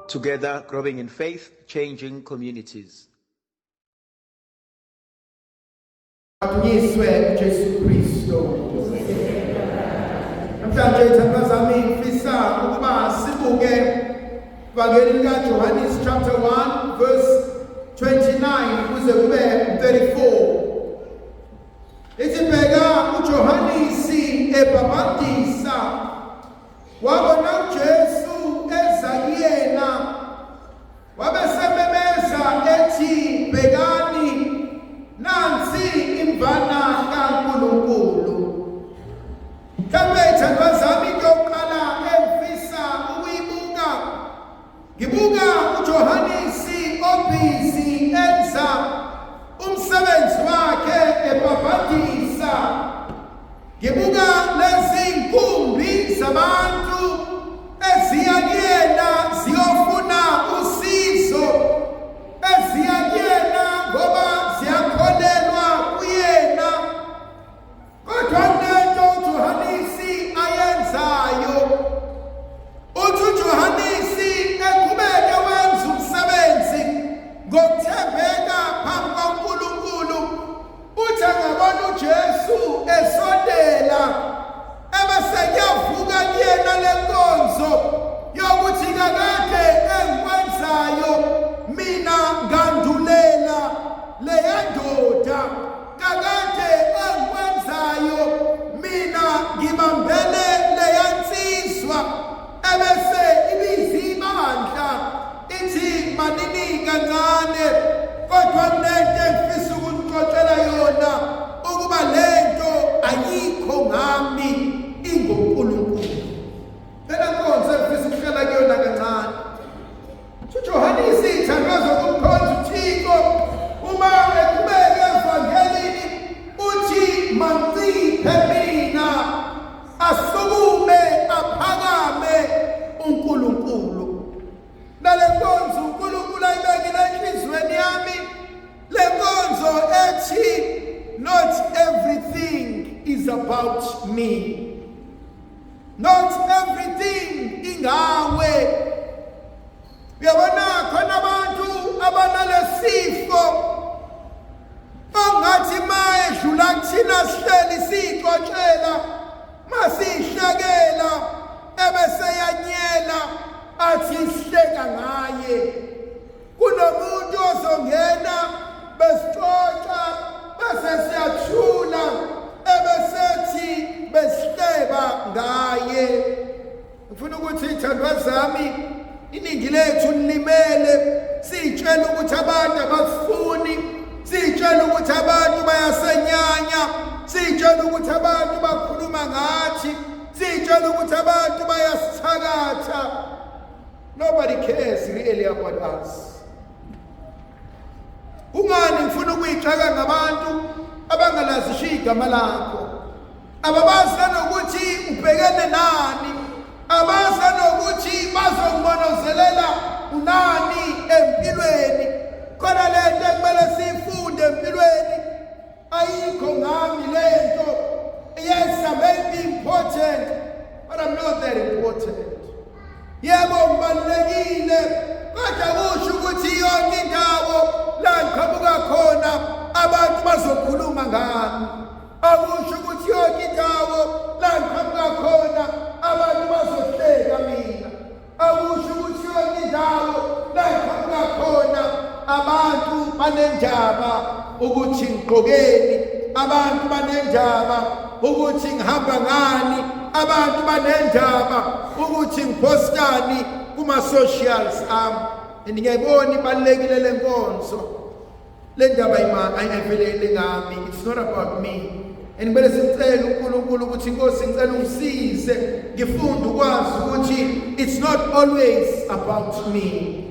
Together, growing in faith, changing communities. Yiswe Jesu Kristo. Namhlanje ithandwa zami ngifisa ukuba sibuke ivangeli likaJohane chapter 1 verse 29 kuze kube 34. Lithi bheka uJohanesi ebhapatisa wabona uJesu eza kuyena wabe sememeza ethi bhekani nansi imvana kaNkulunkulu. Mhlambe ithandwa zami yokuqala engifisa ukuyibuka ngibuka uJohanesi obhizi enza umsebenzi wakhe ebhapatisa. Ngibuka lezi nkumbi zabantu eziya kuyena ziyofuna usizo, eziya kuyena ngoba ziyakholelwa kuyena. Kodwa lento uJohanesi ayenzayo, uthi uJohanesi eqhubeke wenza umsebenzi ngokuthembeka phambi kaNkulunkulu, uthi angabona uJesu esondela ebese kuyavuka kuyena lenkonzo yokuthi kakade engikwenzayo mina ngandulela leya ndoda, kakade engikwenzayo mina ngibambele leya nsizwa. Ebese ibiza ibandla ithi manini kancane, kodwa kunento engifisa ukunixoxela yona ukuba lento ayikho ngami, ingoNkulunkulu. Phela nkonzo engifisa ukuhlala kuyona kancane. uJohanesi ithandwa zokumkhonza uThixo uma eqhubeka evangelini uthi manciphe mina asukume aphakame uNkulunkulu. Nale nkonzo uNkulunkulu ayibekile enhlizweni yami, le nkonzo ethi not everything is about me. Not everything ingawe. Uyabona khona abantu abanalesifo ongathi mayedlula kuthina sihleli sixoxela masihlekela ebese yanyela athi sihleka ngaye. Kunomuntu ozongena besixoxa bese siyathula ebesethi besihleba ngaye. Ngifuna ukuthi ithandwa zami iningi lethu lilimele, sitshela ukuthi abantu abafuni, sitshela ukuthi abantu bayasenyanya, sitshela ukuthi abantu bakhuluma ngathi, sitshela ukuthi abantu bayasithakatha. Nobody cares really about us. Ungani ngifuna ukuyixaka ngabantu abangalazisho igama lakho, ababazi nokuthi ubhekene nani, abazi nokuthi bazokumonozelela unani empilweni. Khona lento ekumele siyifunde empilweni, ayikho ngami lento. Yes, I may be important, but I'm not that important. Yebo ngibalulekile, kodwa kusho ukuthi yonke indawo la ngiqhamuka khona abantu bazokhuluma ngami. Akusho ukuthi yonke indawo la ngiqhamuka khona abantu bazohleka mina. Akusho ukuthi yonke indawo la ngiqhamuka khona abantu banendaba ukuthi ngigqokeni, abantu banendaba ukuthi ngihamba ngani, abantu banendaba ukuthi ngipostani kuma-socials ami. Ngiyayibona ibalulekile le nkonzo, le ndaba ayivelele ngami. It's not about me. Ngibele sicela uNkulunkulu ukuthi Nkosi ngicela ungisize ngifunde ukwazi ukuthi it's not always about me.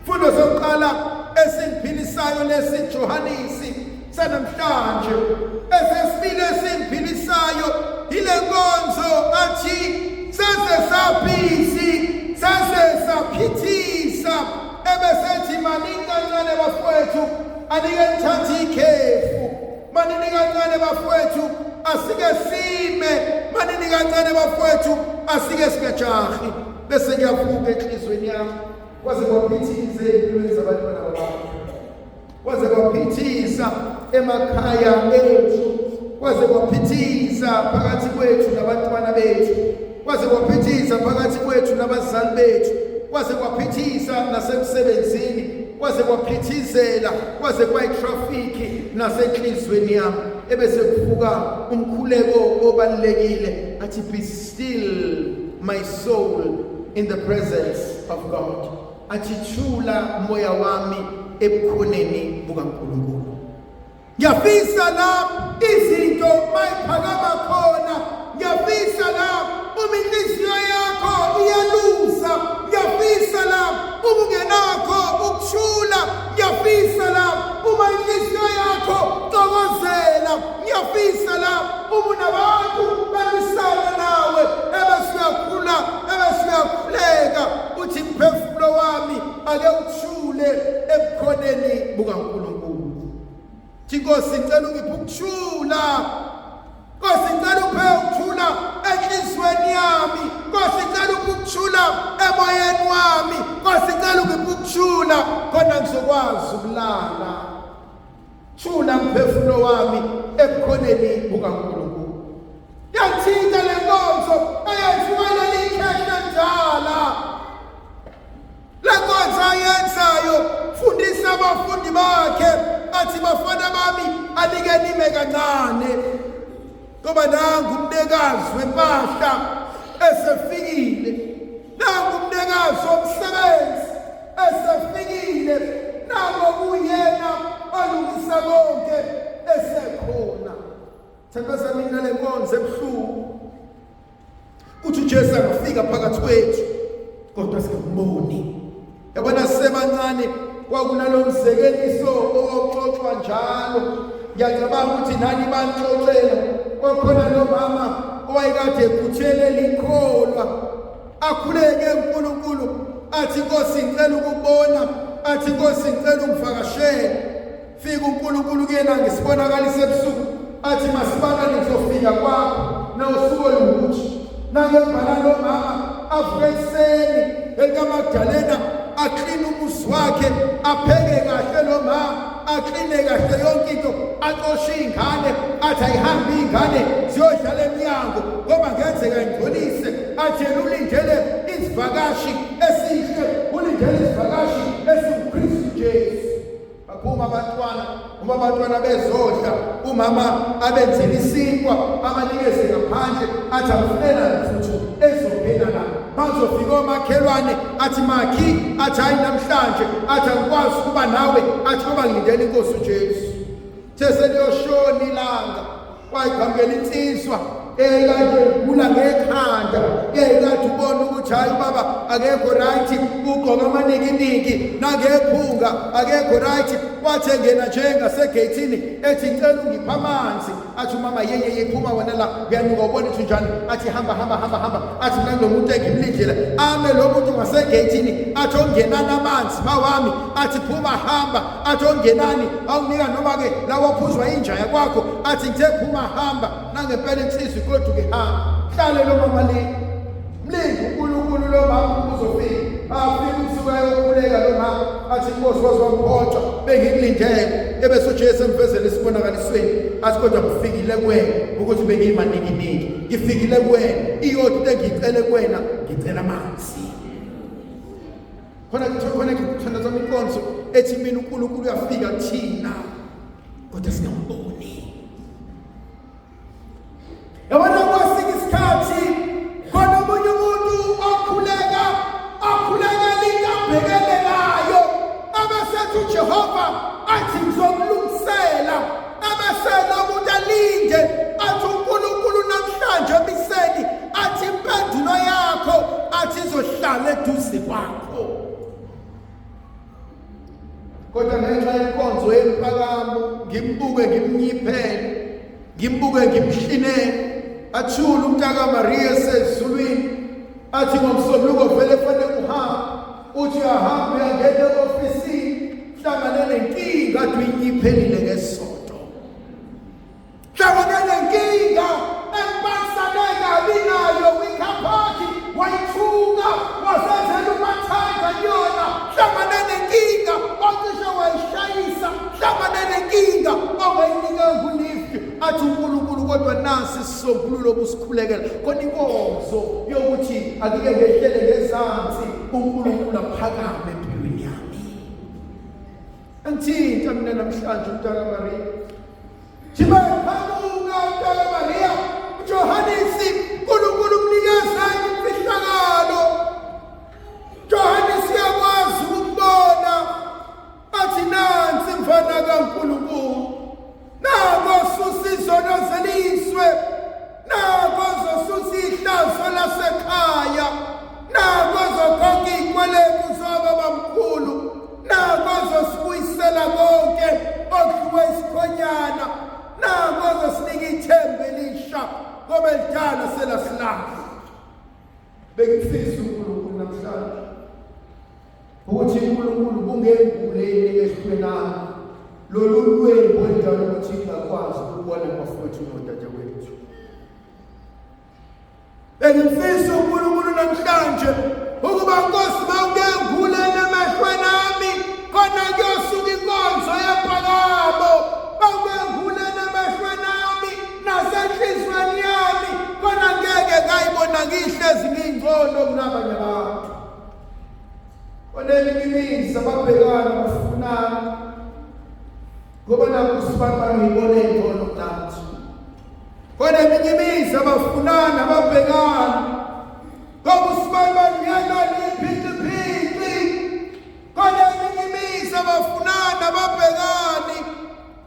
Fundo sokuqala esingiphilisayo lesi Johanesi sanamhlanje, esesibili esingiphilisayo ile nkonzo athi saze sabhizi, saze saphithisa, ebesethi manini kancane bafowethu anike nithathe ikhefu, manini kancane bafowethu asike sime, manini kancane bafowethu asike singajahi. Bese ngiyavuka enhlizweni yami kwaze kwaphithisa empilweni zabantwana bakho, kwaze kwaphithisa emakhaya ethu, kwaze kwaphithisa phakathi kwethu nabantwana bethu, kwaze kwaphithisa phakathi kwethu nabazali bethu, kwaze kwaphithisa nasemsebenzini, kwaze kwaphithizela, kwaze kwayitrafiki nasenhlizweni yami. Ebese kuvuka umkhuleko obalekile athi, be still my soul in the presence of God. Athi thula moya wami ebukhoneni bukaNkulunkulu. Ngiyafisa la izinto mayiphakama khona, ngiyafisa la uma inhliziyo yakho iyalusa, ngiyafisa la uma ungenakho ukuthula, ngiyafisa la uma inhliziyo yakho xokozela, ngiyafisa la uma unabantu balisana nawe ebesiyakhula, ebesiyakhuleka, uthi mphefumulo wami ake uthule ebukhoneni bukaNkulunkulu. Nkosi ngicela ungiphe ukuthula, Nkosi ngicela uphe ukuthula enhlizweni yami, Nkosi ngicela uphe ukuthula emoyeni wami, Nkosi ngicela ungiphe ukuthula khona ngizokwazi ukulala. Thula mphefumulo wami ebukhoneni bukaNkulunkulu. Yangithinta le nkonzo eyenziwa likhehla njalo. Le nkonzo ayenzayo fundisa abafundi bakhe athi bafana bami alike nime kancane ngoba nangu umnikazi wempahla esefikile, nangu umnikazi womsebenzi esefikile, nangu kuyena olungisa konke esekhona. Thembeza mina le nkonzo ebuhlungu kuthi uJesu angafika phakathi kwethu kodwa singamboni. Yabona sisebancane kwakunalo mzekeliso oxoxwa njalo, ngiyacabanga ukuthi nani banixoxela. Kwakhona lo mama owayekade ekhuthele likholwa, akhuleke uNkulunkulu athi, Nkosi ngicela ukubona, athi Nkosi ngicela ungivakashele. Fika uNkulunkulu kuyena ngesibonakaliso ebusuku athi, masibala nizofika kwakho nawusuku olukuthi. Nangembala lo mama avuke ekuseni eLikaMagdalena, akline umusi wakhe, apheke kahle lo mama, akline kahle yonke into, axoshe ingane, athi ayihambe ingane ziyodlala emnyango ngoba ngenzeka ngigcolise. Athi ulindele isivakashi esihle, ulindele isivakashi esiuKristu Jesu. Baphuma abantwana, uma abantwana bezodla, umama abenzela isinkwa, abanikeze ngaphandle, athi akufunela mfuthu ezongena la. Bazofika omakhelwane athi, makhi, athi hayi namhlanje, athi angikwazi ukuba nawe, athi ngoba ngilindele inkosi uJesu. Seseliyoshona ilanga, kwayiqhamukela insizwa ekade igula ngekhanda, ekade ubona ukuthi hayi baba akekho right, ugqoka amaningi nangephunga akekho right. Wathi engena nje ngasegeyithini ethi, ngicela ungiphe amanzi. Athi umama yeye iphuma wena la, uyanuka ubona ukuthi njani. Athi hamba. Athi mina ngumuntu engimlindile, ame lo muntu ngasegeyithini, athi ongenani amanzi bawami. Athi phuma hamba, athi ongenani, awunika noma ke lawo waphuzwa inja yakwakho. Athi ngithe phuma hamba, nangempela insizwa kodwa ke hamba. Hlale lo mama le mlindi uNkulunkulu lo mama uzofika. Afika usuka yokhuleka lo mama athi, Nkosi wazwangiphoxa bengikulindele. Ebese uJesu emvezela isibonakalisweni athi, kodwa ngifikile kuwena ukuthi bengiyimaningi, ngifikile kuwena iyodwa engicele kuwena, ngicela amanzi. Khona ngithanda zami inkonzo ethi mina uNkulunkulu uyafika kuthina kodwa singamboni. Yabona kwasika isikhathi khona omunye umuntu akhuleka lingabhekelelayo, abasethi uJehova athi ngizomlungisela. Abasela umuntu alinde athi uNkulunkulu namhlanje emiseni athi impendulo yakho athi izohlala eduze kwakho. Kodwa ngenxa yenkonzo yemphakamo ngimbuke ngimnyiphele, ngimbuke ngimhlinele, athula umntaka Maria sezulwini athi ngomsombuluko vele fanele uhambe, uthi uyahamba uyangena e-ofisini, hlangane nenkinga athi uyinyiphelile ngesonto, hlangane nenkinga empasane kabi nayo, wikhaphaki wayithuka wasenzela umathanga yona hlangana nenkinga ocishe wayishayisa, hlangana nenkinga ongayinika ngulifi, athi uNkulunkulu kodwa nasi isisombululo obusikhulekela khona inkonzo yokuthi akike ngehlele ngezansi uNkulunkulu aphakame empilweni yami. Angithinta mina namhlanje uMntaka Maria. Thiba phamuka uMntaka Maria, uJohanesi uNkulunkulu umnikeza imfihlakalo. Johannes yakwazi ukubona athi nansi mfana kaNkulunkulu, nako susizo nozeliswe, nako zosusa ihlazo lasekhaya, nako zokhokha izikweletu zobabamkhulu, nako zosibuyisela konke okudliwe isikhonyana, nako zosinika ithemba elisha ngoba elidala selasilahla. Bengifisa uNkulunkulu namhlanje ukuthi uNkulunkulu kungenguleni emehlweni ami lolu lwembu enjalo ukuthi ngakwazi ukubona abafowethu nodadewethu. Bengifisa uNkulunkulu namhlanje ukuba Nkosi mawungenguleni emehlweni ami khona kuyosuka inkonzo yephakamo, mawungenguleni emehlweni ami nasenhliziyweni yami khona ngeke ngayibona ngihlezi ngingcono kunabanye abantu. Onelikimizi ababhekana bafunana ngoba nakho sibamba ngibone ingcono kunathi. Onelikimizi abafunana ababhekana ngoba sibamba ngiyana liphithiphithi. Onelikimizi abafunana ababhekani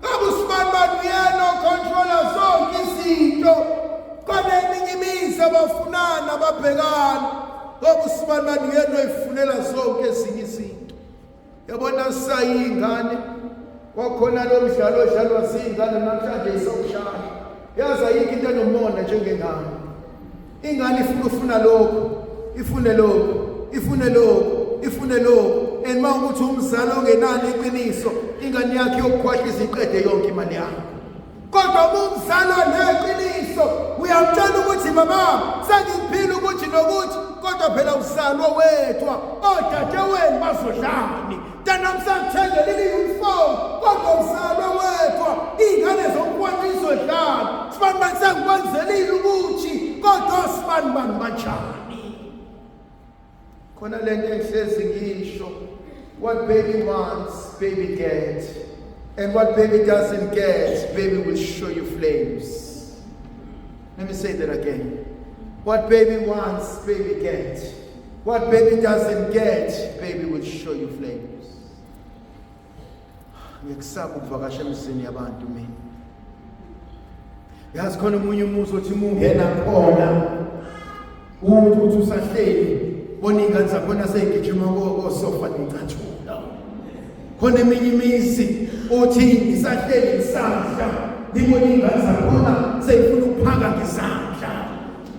ngoba sibamba ngiyana controller zonke izinto. Onelikimizi abafunana ababhekana ngoba usibamba ngiyena oyifunela zonke ezinye izinto. Yabona sayingane wakhona lo mdlalo odlalwa zingane namhlanje isawushaya. Yazi ayikho into enomona njengengane. Ingane ifuna lokho, ifune lokho, ifune lokho, ifune lokho. And mawukuthi umzali ongenani iqiniso, ingane yakhe yokukhwahlisa iqede yonke imali yakhe. Kodwa umzali oneqiniso uyamtshela ukuthi baba sengiphila ukuthi nokuthi, kodwa phela usalo wethu odadewenu bazodlani. Namhlanje liliuniform kodwa usalo wethu ingane zonkwathi izodlani. Sibani manje sengikwenzelile ukuthi kodwa sibani banjani. Khona lento engihlezi ngisho, what baby wants, baby gets. And what baby doesn't get, baby will show you flames. Let me say that again. What baby wants, baby gets. What baby doesn't get, baby will show you flames. Ngiyakusaba ukuvakasha emzini yabantu mina. Yazi khona umunye umuzi othi mungena khona uthi usahleli bona ingane zakhona seyigijima kosofa ngicathula. Khona eminye imizi othi isahleli isandla ngibona ingane zakhona seyifuna ukuphaka ngesandla.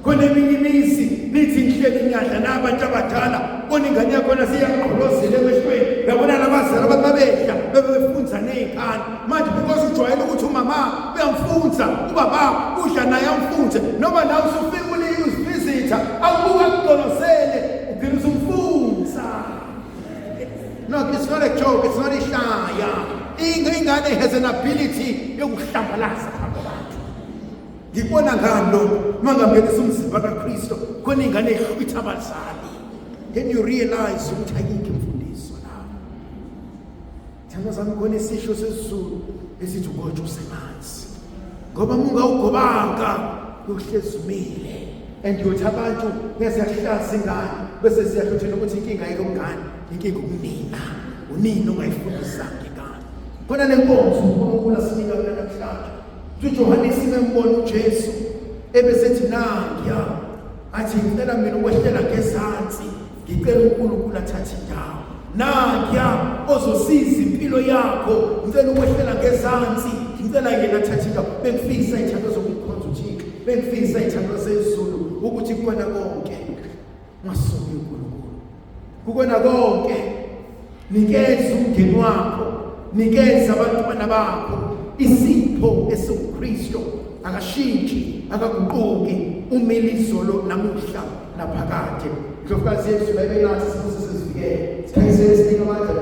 Khona eminye imizi nithi ngihleli inyadla nabantu abadala bona ingane yakhona siyaqolozela emehlweni. Yabona labazali abababehla bebefunza nezingane manje because ujwayele ukuthi umama uyamfunza, ubaba udla naye amfunze, noma nawe usufika ulivisita awubuka kuqolozele ugcina usumfunza. No, it's not a joke, it's not a shaya. Ingane has an ability yokuhlambalaza abantu. Ngibona ngalo mangamngenisa umzimba kaKristu khona ingane ehlwitha abazali. Then you realize ukuthi ayikho imfundiso la. Thanda zami khona isisho sesizulu esithi ugotsha usemanzi. Ngoba ungawugobanga yokuhlezi umile. And uthi abantu bese yahlaza ingane bese siyahluthela ukuthi inkinga ayikho ngane, inkinga ukunina. Unina ongayifundisanga ingane. Khona lenkonzo uNkulunkulu asinika yona namhlanje. uJohannes membona uJesu ebesethi nangiya athi ngicela mina ukwehlela ngezansi, ngicela uNkulunkulu athathe indawo. Nangiya ozosiza impilo yakho, ngicela ukwehlela ngezansi, ngicela yena athathe indawo. Bengifisa ithando zokukhonza uThixo, bengifisa ithando sezulu ukuthi kukona konke ngasoke uNkulunkulu. Kukona konke nikeza umndeni wakho, nikeza abantwana bakho isipho esiKristu, akashintshi akaguquki, umele izolo namuhla naphakade. Ndlovukazi yethu bayibelathi sibusise ke siphakise sinika amandla